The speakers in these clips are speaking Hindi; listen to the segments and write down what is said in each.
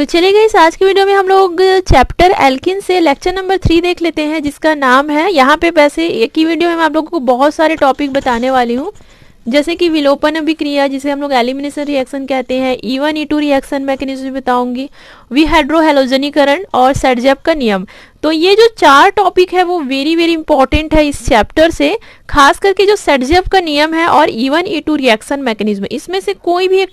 तो चलिए गाइस, आज की वीडियो में हम लोग चैप्टर एल्किन से लेक्चर नंबर 3 देख लेते हैं, जिसका नाम है, यहाँ पे वैसे एक ही वीडियो में मैं आप लोगों को बहुत सारे टॉपिक बताने वाली हूँ, जैसे कि विलोपन अभिक्रिया जिसे हम लोग एलिमिनेशन रिएक्शन कहते हैं, E1 E2 रिएक्शन मैकेनिज्म बताऊंगी, विहाइड्रोहैलोजनीकरण और सेडजेप का नियम। तो ये जो 4 टॉपिक है वो वेरी इंपॉर्टेंट है इस चैप्टर से, खास करके जो सेडजेप का नियम है और E1 E2 रिएक्शन मैकेनिज्म, इसमें से कोई भी एक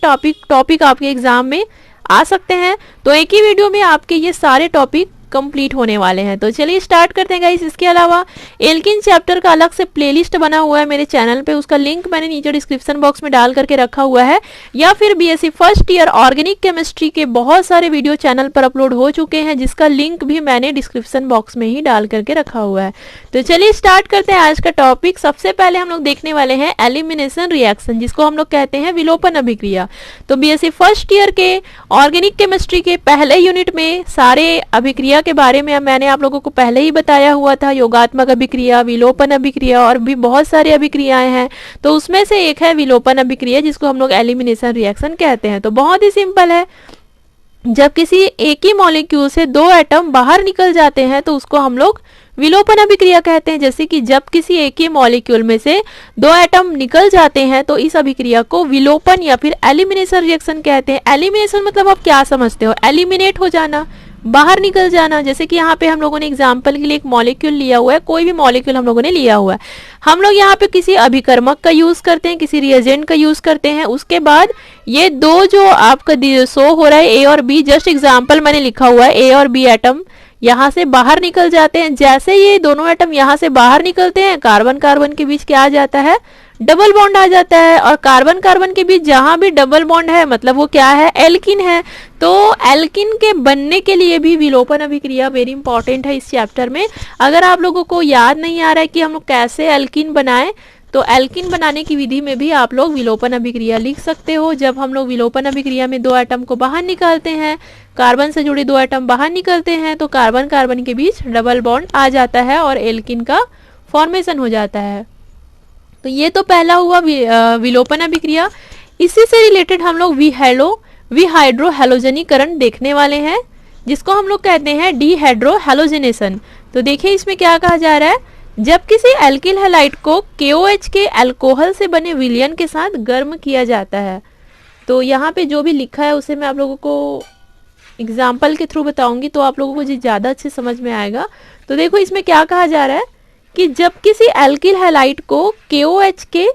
टॉपिक आपके एग्जाम में आ सकते हैं। तो एक ही वीडियो में आपके ये सारे टॉपिक कंप्लीट होने वाले हैं। तो चलिए स्टार्ट करते हैं गाइस। इसके अलावा एल्किन चैप्टर का अलग से प्लेलिस्ट बना हुआ है मेरे चैनल पे, उसका लिंक मैंने नीचे डिस्क्रिप्शन बॉक्स में डाल करके रखा हुआ है, या फिर BSc first year organic chemistry के बहुत सारे वीडियो चैनल पर अपलोड हो चुके हैं, जिसका लिंक भी मैंने डिस्क्रिप्शन बॉक्स में ही डाल करके रखा हुआ है। तो चलिए स्टार्ट करते हैं आज का टॉपिक। सबसे पहले हम लोग देखने वाले हैं एलिमिनेशन रिएक्शन, जिसको हम लोग कहते हैं विलोपन अभिक्रिया। तो बीएससी फर्स्ट ईयर के ऑर्गेनिक केमिस्ट्री के पहले यूनिट में सारे अभिक्रिया के बारे में मैंने आप लोगों को पहले ही बताया हुआ था, योगात्मक अभिक्रिया, विलोपन अभिक्रिया और भी बहुत सारी अभिक्रियाएं हैं। तो उसमें से एक है विलोपन अभिक्रिया, जिसको हम लोग एलिमिनेशन रिएक्शन कहते हैं। तो बहुत ही सिंपल है, जब किसी एक ही मॉलिक्यूल से 2 एटम बाहर निकल जाते हैं तो उसको हम लोग विलोपन अभिक्रिया कहते हैं। जैसे कि जब किसी एक ही मॉलिक्यूल में से 2 एटम निकल जाते हैं तो इस अभिक्रिया को विलोपन या फिर एलिमिनेशन रिएक्शन कहते हैं। एलिमिनेशन मतलब आप क्या समझते हो? एलिमिनेट हो जाना, बाहर निकल जाना। जैसे कि यहाँ पे हम लोगों ने एग्जाम्पल के लिए एक मॉलिक्यूल लिया हुआ है, कोई भी मॉलिक्यूल हम लोगों ने लिया हुआ है, हम लोग यहाँ पे किसी अभिकर्मक का यूज करते हैं, किसी रिएजेंट का यूज करते हैं। उसके बाद ये 2 जो आपका शो हो रहा है ए और बी, जस्ट एग्जाम्पल मैंने लिखा हुआ है, ए और बी एटम यहाँ से बाहर निकल जाते हैं। जैसे ये दोनों एटम यहाँ से बाहर निकलते हैं, कार्बन कार्बन के बीच क्या आ जाता है? डबल बॉन्ड आ जाता है। और कार्बन कार्बन के बीच जहां भी डबल बॉन्ड है मतलब वो क्या है? एल्किन है। तो एल्किन के बनने के लिए भी विलोपन अभिक्रिया वेरी इंपॉर्टेंट है इस चैप्टर में। अगर आप लोगों को याद नहीं आ रहा है कि हम लोग कैसे एल्किन बनाएं, तो एल्किन बनाने की विधि में भी आप लोग विलोपन अभिक्रिया लिख सकते हो। जब हम लोग विलोपन अभिक्रिया में 2 एटम को बाहर निकालते हैं, कार्बन से जुड़े 2 एटम बाहर निकलते हैं, तो कार्बन कार्बन के बीच डबल बॉन्ड आ जाता है और एल्किन का फॉर्मेशन हो जाता है। तो ये तो पहला हुआ विलोपन अभिक्रिया। इसी से रिलेटेड हम लोग विहाइड्रोहैलोजनीकरण देखने वाले हैं, जिसको हम लोग कहते हैं डिहाइड्रोहैलोजिनेशन। तो देखिए इसमें क्या कहा जा रहा है, जब किसी एल्किल हैलाइड को KOH के अल्कोहल से बने विलयन के साथ गर्म किया जाता है। तो यहाँ पे जो भी लिखा है उसे मैं आप लोगों को एग्जाम्पल के थ्रू बताऊंगी, तो आप लोगों को ज़्यादा अच्छे समझ में आएगा। तो देखो इसमें क्या कहा जा रहा है कि जब किसी एल्किल हैलाइड को KOH के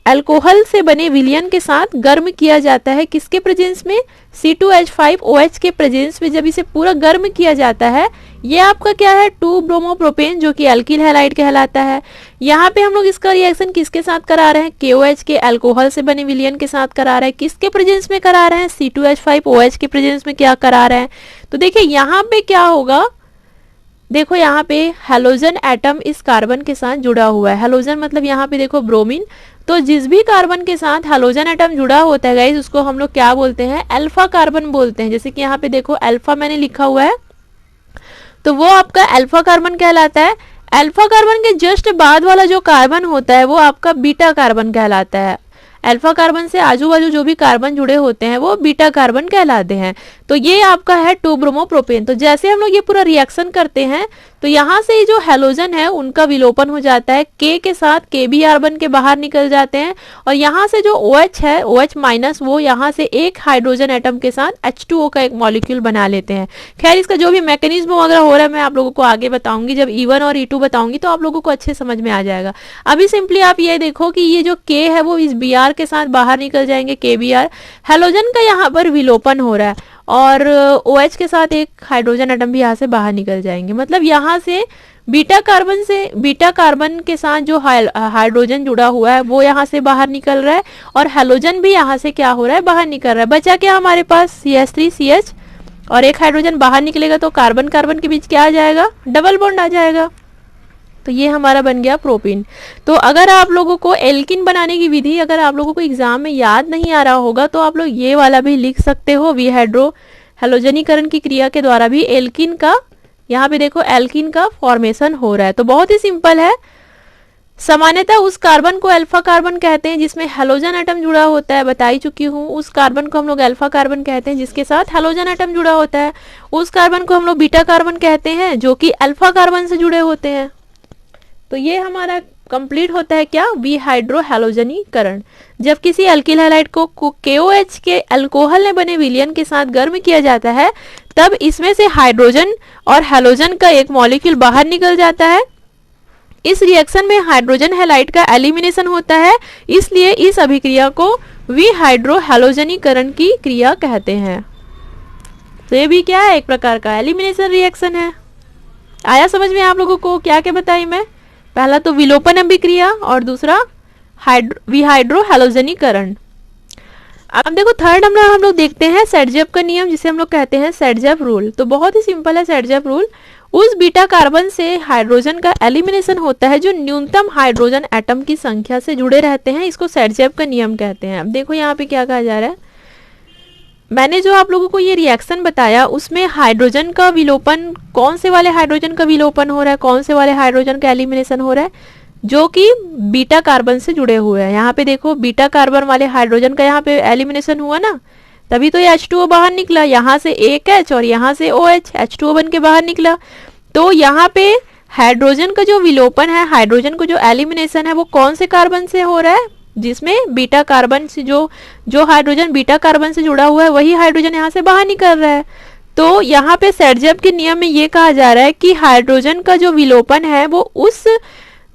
अल्कोहल से बने विलयन के साथ गर्म किया जाता है, किसके प्रेजेंस में? C2H5OH के प्रेजेंस में। जब इसे पूरा गर्म किया जाता है, ये आपका क्या है? 2-ब्रोमोप्रोपेन, जो कि एल्किल हैलाइड कहलाता है। यहाँ पे हम लोग इसका रिएक्शन किसके साथ करा रहे हैं? KOH के अल्कोहल से बने विलयन के साथ करा रहे हैं। किसके प्रेजेंस में करा रहे हैं? C2H5OH के प्रेजेंस में क्या करा रहे हैं? तो देखिए यहाँ पे क्या होगा, देखो यहाँ पे हैलोजन एटम इस कार्बन के साथ जुड़ा हुआ है। हैलोजन मतलब यहाँ पे देखो ब्रोमीन। तो जिस भी कार्बन के साथ हैलोजन एटम जुड़ा होता है गाइस, उसको हम लोग क्या बोलते हैं? अल्फा कार्बन बोलते हैं। जैसे कि यहाँ पे देखो अल्फा मैंने लिखा हुआ है, तो वो आपका अल्फा कार्बन कहलाता है। अल्फा कार्बन के जस्ट बाद वाला जो कार्बन होता है वो आपका बीटा कार्बन कहलाता है। अल्फा कार्बन से आजू बाजू जो भी कार्बन जुड़े होते हैं वो बीटा कार्बन कहलाते हैं। तो ये आपका है 2-ब्रोमोप्रोपेन। तो जैसे हम लोग ये पूरा रिएक्शन करते हैं तो यहाँ से जो हैलोजन है उनका विलोपन हो जाता है, K के साथ Kbr बन के बाहर निकल जाते हैं, और यहाँ से जो OH है, OH- वो यहाँ से एक हाइड्रोजन एटम के साथ H2O का एक मॉलिक्यूल बना लेते हैं। खैर इसका जो भी मैकेनिज्म वगैरह हो रहा है मैं आप लोगों को आगे बताऊंगी, जब E1 और E2 बताऊंगी तो आप लोगों को अच्छे समझ में आ जाएगा। अभी सिंपली आप ये देखो कि ये जो K है वो इस Br के साथ बाहर निकल जाएंगे, Kbr। हैलोजन का यहाँ पर विलोपन हो रहा है और OH के साथ एक हाइड्रोजन एटम भी यहाँ से बाहर निकल जाएंगे। मतलब यहाँ से बीटा कार्बन के साथ जो हाइड्रोजन जुड़ा हुआ है वो यहाँ से बाहर निकल रहा है, और हैलोजन भी यहाँ से क्या हो रहा है? बाहर निकल रहा है। बचा क्या हमारे पास? CH3CH, और एक हाइड्रोजन बाहर निकलेगा तो कार्बन कार्बन के बीच क्या आ जाएगा? डबल बॉन्ड आ जाएगा। तो ये हमारा बन गया प्रोपीन। तो अगर आप लोगों को एल्किन बनाने की विधि अगर आप लोगों को एग्जाम में याद नहीं आ रहा होगा तो आप लोग ये वाला भी लिख सकते हो, विहाइड्रोहैलोजनीकरण की क्रिया के द्वारा भी एल्किन का, यहाँ पे देखो एल्किन का फॉर्मेशन हो रहा है। तो बहुत ही सिंपल है। सामान्यतः उस कार्बन को अल्फा कार्बन कहते हैं जिसमें हैलोजन एटम जुड़ा होता है, बता ही चुकी हूँ। उस कार्बन को हम लोग अल्फा कार्बन कहते हैं जिसके साथ हैलोजन एटम जुड़ा होता है। उस कार्बन को हम लोग बीटा कार्बन कहते हैं जो कि अल्फा कार्बन से जुड़े होते हैं। तो ये हमारा कंप्लीट होता है क्या, विहाइड्रो हैलोजनीकरण। जब किसी अल्किल हैलाइड को KOH के अल्कोहल में बने विलयन के साथ गर्म किया जाता है तब इसमें से हाइड्रोजन और हैलोजन का एक मॉलिक्यूल बाहर निकल जाता है। इस रिएक्शन में हाइड्रोजन हैलाइड का एलिमिनेशन होता है, इसलिए इस अभिक्रिया को विहाइड्रो हैलोजनीकरण की क्रिया कहते हैं। तो ये भी क्या है, एक प्रकार का एलिमिनेशन रिएक्शन है। आया समझ में आप लोगों को क्या क्या बताई मैं? पहला तो विलोपन अभिक्रिया और दूसरा विहाइड्रो हैलोजनीकरण। अब देखो थर्ड हम लोग देखते हैं सेडजेप का नियम, जिसे हम लोग कहते हैं सेडजेप रूल। तो बहुत ही सिंपल है सेडजेप रूल। उस बीटा कार्बन से हाइड्रोजन का एलिमिनेशन होता है जो न्यूनतम हाइड्रोजन एटम की संख्या से जुड़े रहते हैं, इसको सेडजेप का नियम कहते हैं। अब देखो यहाँ पे क्या कहा जा रहा है, मैंने जो आप लोगों को ये रिएक्शन बताया उसमें हाइड्रोजन का विलोपन, कौन से वाले हाइड्रोजन का विलोपन हो रहा है, कौन से वाले हाइड्रोजन का एलिमिनेशन हो रहा है, जो कि बीटा कार्बन से जुड़े हुए हैं। यहाँ पे देखो बीटा कार्बन वाले हाइड्रोजन का यहाँ पे एलिमिनेशन हुआ ना, तभी तो ये H2O बाहर निकला। यहाँ से एक H और यहाँ से OH, H2O बन के बाहर निकला। तो यहाँ पे हाइड्रोजन का जो विलोपन है, हाइड्रोजन को जो एलिमिनेशन है वो कौन से कार्बन से हो रहा है, जिसमें बीटा कार्बन से जो हाइड्रोजन बीटा कार्बन से जुड़ा हुआ है वही हाइड्रोजन यहाँ से बाहर निकल रहा है। तो यहाँ पे सेडजेप के नियम में ये कहा जा रहा है कि हाइड्रोजन का जो विलोपन है वो उस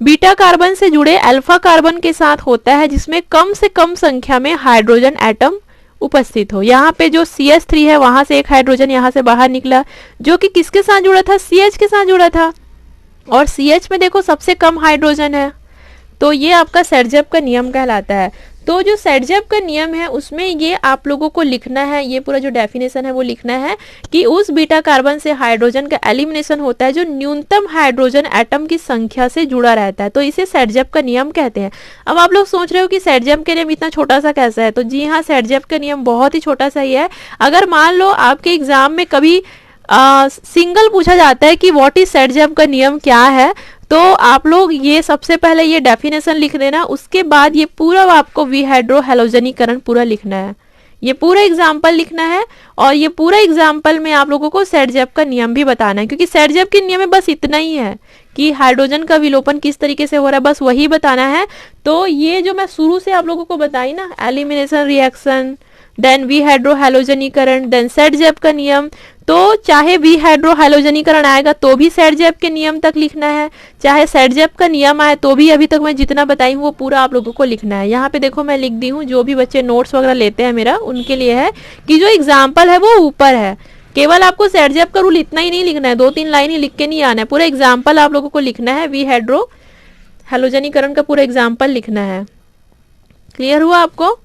बीटा कार्बन से जुड़े अल्फा कार्बन के साथ होता है जिसमें कम से कम संख्या में हाइड्रोजन एटम उपस्थित हो। यहाँ पे जो CH3 है वहां से एक हाइड्रोजन यहाँ से बाहर निकला जो कि किसके साथ जुड़ा था, CH के साथ जुड़ा था, और CH में देखो सबसे कम हाइड्रोजन है। तो ये आपका सेडजेप का नियम कहलाता है। तो जो सेडजेप का नियम है उसमें ये आप लोगों को लिखना है, ये पूरा जो डेफिनेशन है वो लिखना है कि उस बीटा कार्बन से हाइड्रोजन का एलिमिनेशन होता है जो न्यूनतम हाइड्रोजन एटम की संख्या से जुड़ा रहता है। तो इसे सेडजेप का नियम कहते हैं। अब आप लोग सोच रहे हो कि सेडजेप का नियम इतना छोटा सा कैसा है, तो जी हाँ, सेडजेप का नियम बहुत ही छोटा सा ही है। अगर मान लो आपके एग्जाम में कभी सिंगल पूछा जाता है कि व्हाट इज सेडजेप का नियम क्या है, तो आप लोग ये सबसे पहले ये डेफिनेशन लिख देना, उसके बाद ये पूरा आपको विहाइड्रो हैलोजनीकरण पूरा लिखना है, ये पूरा एग्जाम्पल लिखना है, और ये पूरा एग्जाम्पल में आप लोगों को सेडजेप का नियम भी बताना है, क्योंकि सेडजेप के नियम में बस इतना ही है कि हाइड्रोजन का विलोपन किस तरीके से हो रहा है, बस वही बताना है। तो ये जो मैं शुरू से आप लोगों को बताई ना, एलिमिनेशन रिएक्शन, देन विहाइड्रो हैलोजनीकरण, देन सेडजेप का नियम, तो चाहे विहाइड्रो हैलोजनीकरण आएगा तो भी सेडजेप के नियम तक लिखना है, चाहे सेडजेप का नियम आए तो भी अभी तक मैं जितना बताई हूँ वो पूरा आप लोगों को लिखना है। यहाँ पे देखो मैं लिख दी हूँ, जो भी बच्चे नोट्स वगैरह लेते हैं मेरा उनके लिए है कि जो एग्जाम्पल है वो ऊपर है, केवल आपको सेडजेप का रूल इतना ही नहीं लिखना है, 2-3 लाइन ही लिख के नहीं आना है, पूरा एग्जाम्पल आप लोगों को लिखना है, विहाइड्रो हैलोजनीकरण का पूरा एग्जाम्पल लिखना है। क्लियर हुआ आपको?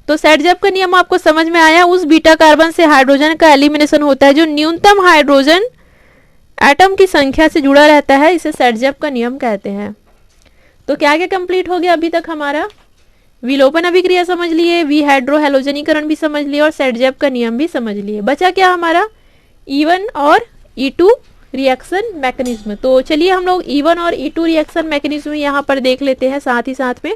तो सेडजेप का नियम आपको समझ में आया, उस बीटा कार्बन से हाइड्रोजन का एलिमिनेशन होता है जो न्यूनतम हाइड्रोजन एटम की संख्या से जुड़ा रहता है, इसे सेडजेप का नियम कहते हैं। तो क्या क्या कंप्लीट हो गया अभी तक हमारा? विलोपन अभिक्रिया समझ लिए, विहाइड्रो हैलोजनीकरण भी समझ लिए और सेडजेप का नियम भी समझ लिए। बचा क्या हमारा? E1 और E2 रिएक्शन मैकेनिज्म। तो चलिए हम लोग E1 और E2 रिएक्शन मैकेनिज्म यहाँ पर देख लेते हैं साथ ही साथ में।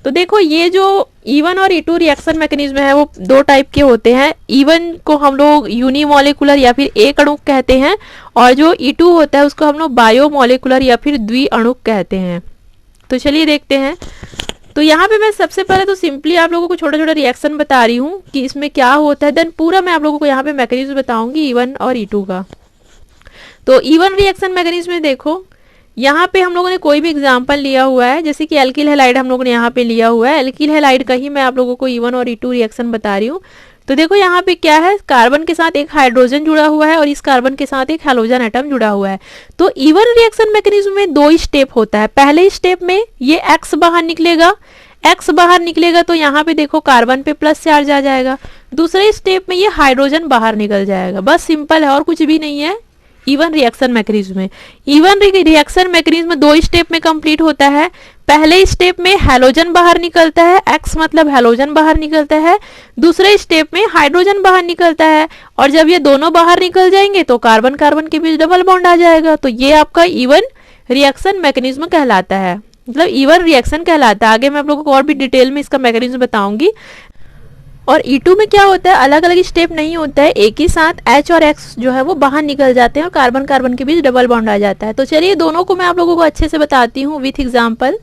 तो देखो ये जो E1 और E2 रिएक्शन मैकेनिज्म है वो 2 टाइप के होते हैं। E1 को हम लोग यूनिमोलिकुलर या फिर एक अणुक कहते हैं, और जो E2 होता है उसको हम लोग बायोमोलिकुलर या फिर द्विअणुक कहते हैं। तो चलिए देखते हैं। तो यहाँ पे मैं सबसे पहले तो सिंपली आप लोगों को छोटा छोटा रिएक्शन बता रही हूँ कि इसमें क्या होता है, देन पूरा मैं आप लोगों को यहाँ पे मैकेनिज्म बताऊंगी E1 और E2 का। तो E1 रिएक्शन मैकेनिज्म में देखो यहाँ पे हम लोगों ने कोई भी एग्जाम्पल लिया हुआ है, जैसे कि एल्किल हैलाइड हम लोगों ने यहाँ पे लिया हुआ है, एल्किल हैलाइड का ही मैं आप लोगों को E1 और E2 रिएक्शन बता रही हूँ। तो देखो यहाँ पे क्या है, कार्बन के साथ एक हाइड्रोजन जुड़ा हुआ है और इस कार्बन के साथ एक हैलोजन एटम जुड़ा हुआ है। तो E1 रिएक्शन मैकेनिज्म में 2 स्टेप होता है। पहले स्टेप में ये X बाहर निकलेगा, X बाहर निकलेगा तो यहाँ पे देखो कार्बन पे प्लस चार्ज आ जाएगा। दूसरे स्टेप में ये हाइड्रोजन बाहर निकल जाएगा। बस सिंपल है और कुछ भी नहीं है। E1 रिएक्शन मैकेनिज्म में E1 रिएक्शन मैकेनिज्म 2 स्टेप में कंप्लीट होता है। पहले स्टेप में हैलोजन बाहर निकलता है, X मतलब हैलोजन बाहर निकलता है। दूसरे स्टेप में हाइड्रोजन बाहर निकलता है, और जब ये दोनों बाहर निकल जाएंगे तो कार्बन कार्बन के बीच डबल बॉन्ड आ जाएगा। तो ये आपका E1 रिएक्शन मैकेनिज्म कहलाता है। मतलब इवन रिएक्शन कहलाता है। आगे मैं आप लोगों को और भी डिटेल में इसका मैकेनिज्म बताऊंगी। और E2 में क्या होता है, अलग अलग स्टेप नहीं होता है, एक ही साथ H और X जो है वो बाहर निकल जाते हैं और कार्बन कार्बन के बीच डबल बॉन्ड आ जाता है। तो चलिए दोनों को मैं आप लोगों को अच्छे से बताती हूँ विथ एग्जाम्पल।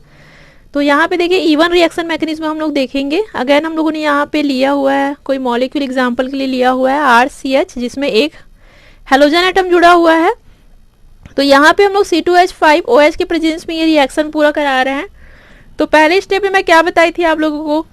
तो यहाँ पे देखिए इवन रिएक्शन मैकेनिज्म हम लोग देखेंगे। अगेन हम लोगों ने यहाँ पे लिया हुआ है कोई मॉलिक्यूल एग्जाम्पल के लिए लिया हुआ है RCH, जिसमें एक हेलोजन एटम जुड़ा हुआ है। तो यहाँ पे हम लोग C2H5OH के प्रेजेंस में ये रिएक्शन पूरा करा रहे हैं। तो पहले स्टेप में मैं क्या बताई थी आप लोगों को,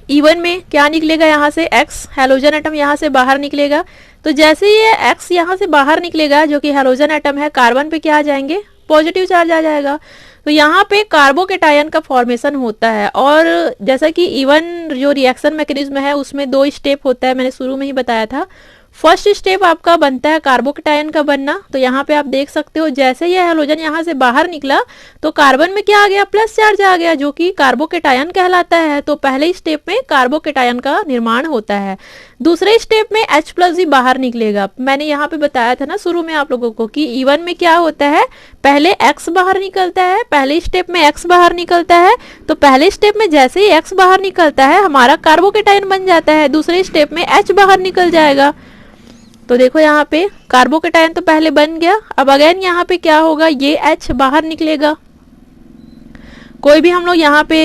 इवन में क्या निकलेगा, यहाँ से X हेलोजन एटम यहाँ से बाहर निकलेगा। तो जैसे ये X यहाँ से बाहर निकलेगा जो कि हेलोजन एटम है, कार्बन पे क्या आ जाएंगे, पॉजिटिव चार्ज आ जाएगा। तो यहाँ पे कार्बोकेटायन का फॉर्मेशन होता है। और जैसा कि इवन जो रिएक्शन मैकेनिज्म है उसमें 2 स्टेप होता है, मैंने शुरू में ही बताया था। फर्स्ट स्टेप आपका बनता है कार्बोकेटायन का बनना। तो यहाँ पे आप देख सकते हो जैसे ये हेलोजन यहाँ से बाहर निकला तो कार्बन में क्या आ गया, प्लस चार्ज आ गया, जो कि कार्बोकेटायन कहलाता है। तो पहले स्टेप में कार्बोकेटायन का निर्माण होता है। दूसरे स्टेप में H प्लस भी बाहर निकलेगा। मैंने यहाँ पे बताया था ना शुरू में आप लोगों को कि इवन में क्या होता है, पहले X बाहर निकलता है, पहले स्टेप में X बाहर निकलता है। तो पहले स्टेप में जैसे ही X बाहर निकलता है हमारा कार्बोकेटायन बन जाता है, दूसरे स्टेप में H बाहर निकल जाएगा। तो देखो यहाँ पे कार्बोकेटायन तो पहले बन गया। अब अगेन यहाँ पे क्या होगा, ये H बाहर निकलेगा। कोई भी हम लोग यहाँ पे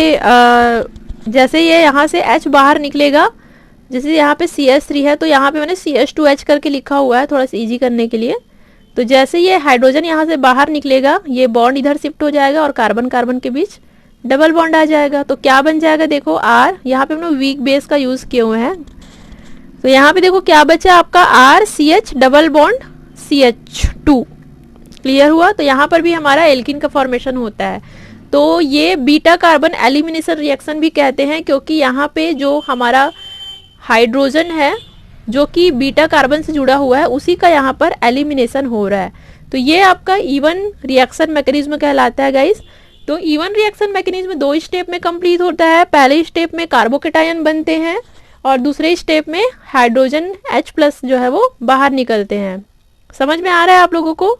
जैसे ये यहाँ से H बाहर निकलेगा, जैसे यहाँ पे CH3 है तो यहाँ पे मैंने CH2H करके लिखा हुआ है थोड़ा सा इजी करने के लिए। तो जैसे ये हाइड्रोजन यहाँ से बाहर निकलेगा ये बॉन्ड इधर शिफ्ट हो जाएगा और कार्बन कार्बन के बीच डबल बॉन्ड आ जाएगा। तो क्या बन जाएगा, देखो R, यहाँ पे हम लोग वीक बेस का यूज किए हुए हैं। तो यहाँ पे देखो क्या बचा आपका RCH double bond CH2, clear हुआ। तो यहाँ पर भी हमारा एल्किन का फॉर्मेशन होता है। तो ये बीटा कार्बन एलिमिनेशन रिएक्शन भी कहते हैं, क्योंकि यहाँ पे जो हमारा हाइड्रोजन है जो कि बीटा कार्बन से जुड़ा हुआ है उसी का यहाँ पर एलिमिनेशन हो रहा है। तो ये आपका इवन रिएक्शन मैकेनिज्म कहलाता है गाइस। तो इवन रिएक्शन मैकेनिज्म 2 स्टेप में कंप्लीट होता है। पहले स्टेप में कार्बोकेटायन बनते हैं और दूसरे स्टेप में हाइड्रोजन H प्लस जो है वो बाहर निकलते हैं। समझ में आ रहा है आप लोगों को।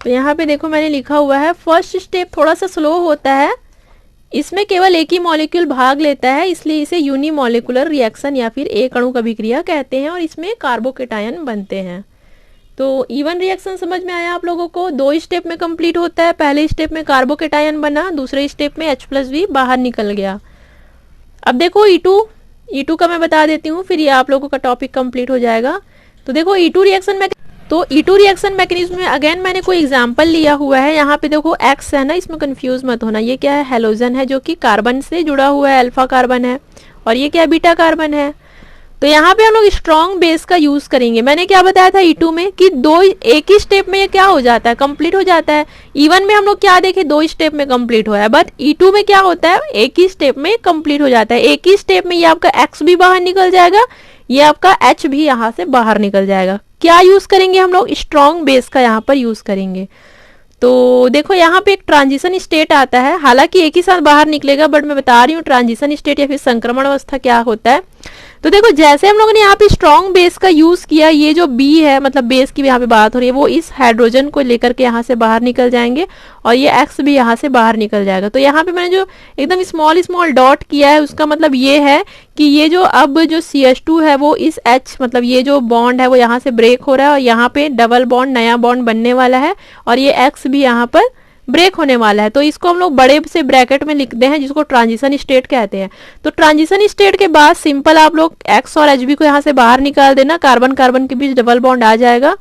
तो यहाँ पे देखो मैंने लिखा हुआ है फर्स्ट स्टेप थोड़ा सा स्लो होता है, इसमें केवल एक ही मॉलिक्यूल भाग लेता है, इसलिए इसे यूनिमॉलिक्यूलर रिएक्शन या फिर एक अणु अभिक्रिया कहते हैं और इसमें कार्बोकेटायन बनते हैं। तो इवन रिएक्शन समझ में आया आप लोगों को। 2 स्टेप में कंप्लीट होता है। पहले स्टेप में कार्बोकेटायन बना, दूसरे स्टेप में H प्लस भी बाहर निकल गया। अब देखो E2 का मैं बता देती हूँ, फिर ये आप लोगों का टॉपिक कंप्लीट हो जाएगा। तो देखो E2 रिएक्शन मैकेनिज्म में अगेन मैंने कोई एग्जांपल लिया हुआ है। यहाँ पे देखो X है ना, इसमें कंफ्यूज मत होना, ये क्या है, हेलोजन है जो कि कार्बन से जुड़ा हुआ है, अल्फा कार्बन है, और ये क्या है, बीटा कार्बन है। तो यहाँ पे हम लोग स्ट्रॉन्ग बेस का यूज करेंगे। मैंने क्या बताया था E2 में कि एक ही स्टेप में ये क्या हो जाता है, कंप्लीट हो जाता है। इवन में हम लोग क्या देखे, 2 स्टेप में कंप्लीट हो है, बट E2 में क्या होता है, एक ही स्टेप में कंप्लीट हो जाता है। एक ही स्टेप में ये आपका X भी बाहर निकल जाएगा, ये आपका H भी यहाँ से बाहर निकल जाएगा। क्या यूज करेंगे हम लोग, स्ट्रॉन्ग बेस का यहाँ पर यूज करेंगे। तो देखो यहाँ पे एक ट्रांजिशन स्टेट आता है, हालांकि एक ही साथ बाहर निकलेगा, बट मैं बता रही हूँ ट्रांजिशन स्टेट या फिर संक्रमण अवस्था क्या होता है। तो देखो जैसे हम लोगों ने यहाँ पे स्ट्रॉन्ग बेस का यूज किया, ये जो B है मतलब बेस की भी यहाँ पे बात हो रही है, वो इस हाइड्रोजन को लेकर के यहाँ से बाहर निकल जाएंगे और ये X भी यहाँ से बाहर निकल जाएगा। तो यहाँ पे मैंने जो एकदम स्मॉल डॉट किया है उसका मतलब ये है कि ये जो अब जो CH2 है वो इस H मतलब ये जो बॉन्ड है वो यहाँ से ब्रेक हो रहा है और यहाँ पे डबल बॉन्ड नया बॉन्ड बनने वाला है और ये X भी यहाँ पर ब्रेक होने वाला है। तो इसको हम लोग बड़े से ब्रैकेट में लिखते हैं जिसको ट्रांजिशन स्टेट कहते हैं। तो ट्रांजिशन स्टेट के बाद सिंपल आप लोग X और H को यहाँ से बाहर निकाल देना, कार्बन कार्बन के बीच डबल बॉन्ड आ जाएगा।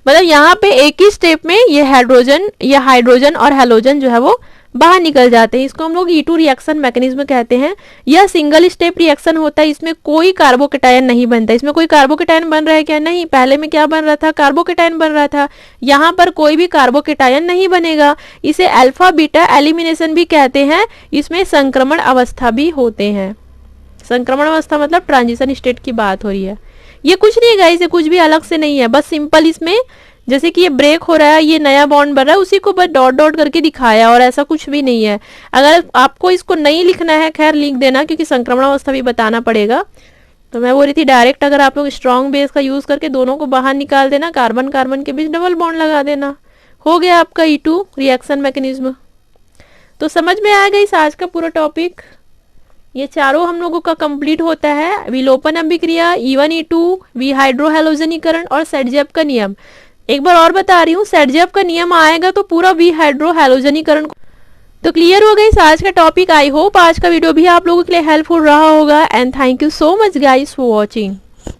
मतलब यहाँ पे एक ही स्टेप में ये हाइड्रोजन और हेलोजन जो है वो बाहर निकल जाते हैं। इसको हम लोग E2 रिएक्शन मैकेनिज्म कहते हैं। यह सिंगल स्टेप रिएक्शन होता है, इसमें कोई कार्बोकेटायन नहीं बनता। इसमें कोई कार्बोकेटायन बन रहा है क्या, नहीं, पहले में क्या बन रहा था, कार्बोकेटायन बन रहा था। यहाँ पर कोई भी कार्बोकेटायन नहीं बनेगा। इसे अल्फा बीटा एलिमिनेशन भी कहते हैं। इसमें संक्रमण अवस्था भी होते हैं। संक्रमण अवस्था मतलब ट्रांजिशन स्टेट की बात हो रही है। ये कुछ नहीं है गाइस, ये कुछ भी अलग से नहीं है, बस सिंपल इसमें जैसे कि ये ब्रेक हो रहा है, ये नया बॉन्ड बन रहा है, उसी को बस डॉट डॉट करके दिखाया और ऐसा कुछ भी नहीं है। अगर आपको इसको नहीं लिखना है खैर लिख देना, क्योंकि संक्रमण अवस्था भी बताना पड़ेगा। तो मैं बोल रही थी डायरेक्ट अगर आप लोग स्ट्रॉन्ग बेस का यूज करके दोनों को बाहर निकाल देना, कार्बन कार्बन के बीच डबल बॉन्ड लगा देना, हो गया आपका E2 रिएक्शन मैकेनिज्म। तो समझ में आ गई आज का पूरा टॉपिक। ये चारों हम लोगों का कंप्लीट होता है, विलोपन अभिक्रिया, E1 E2, विहाइड्रोहैलोजनीकरण और सेटजेप का नियम। एक बार और बता रही हूँ, सेटजेप का नियम आएगा तो पूरा विहाइड्रोहैलोजनीकरण। तो क्लियर हो गई आज का टॉपिक। आई होप आज का वीडियो भी आप लोगों के लिए हेल्पफुल रहा होगा and thank you so much guys for watching.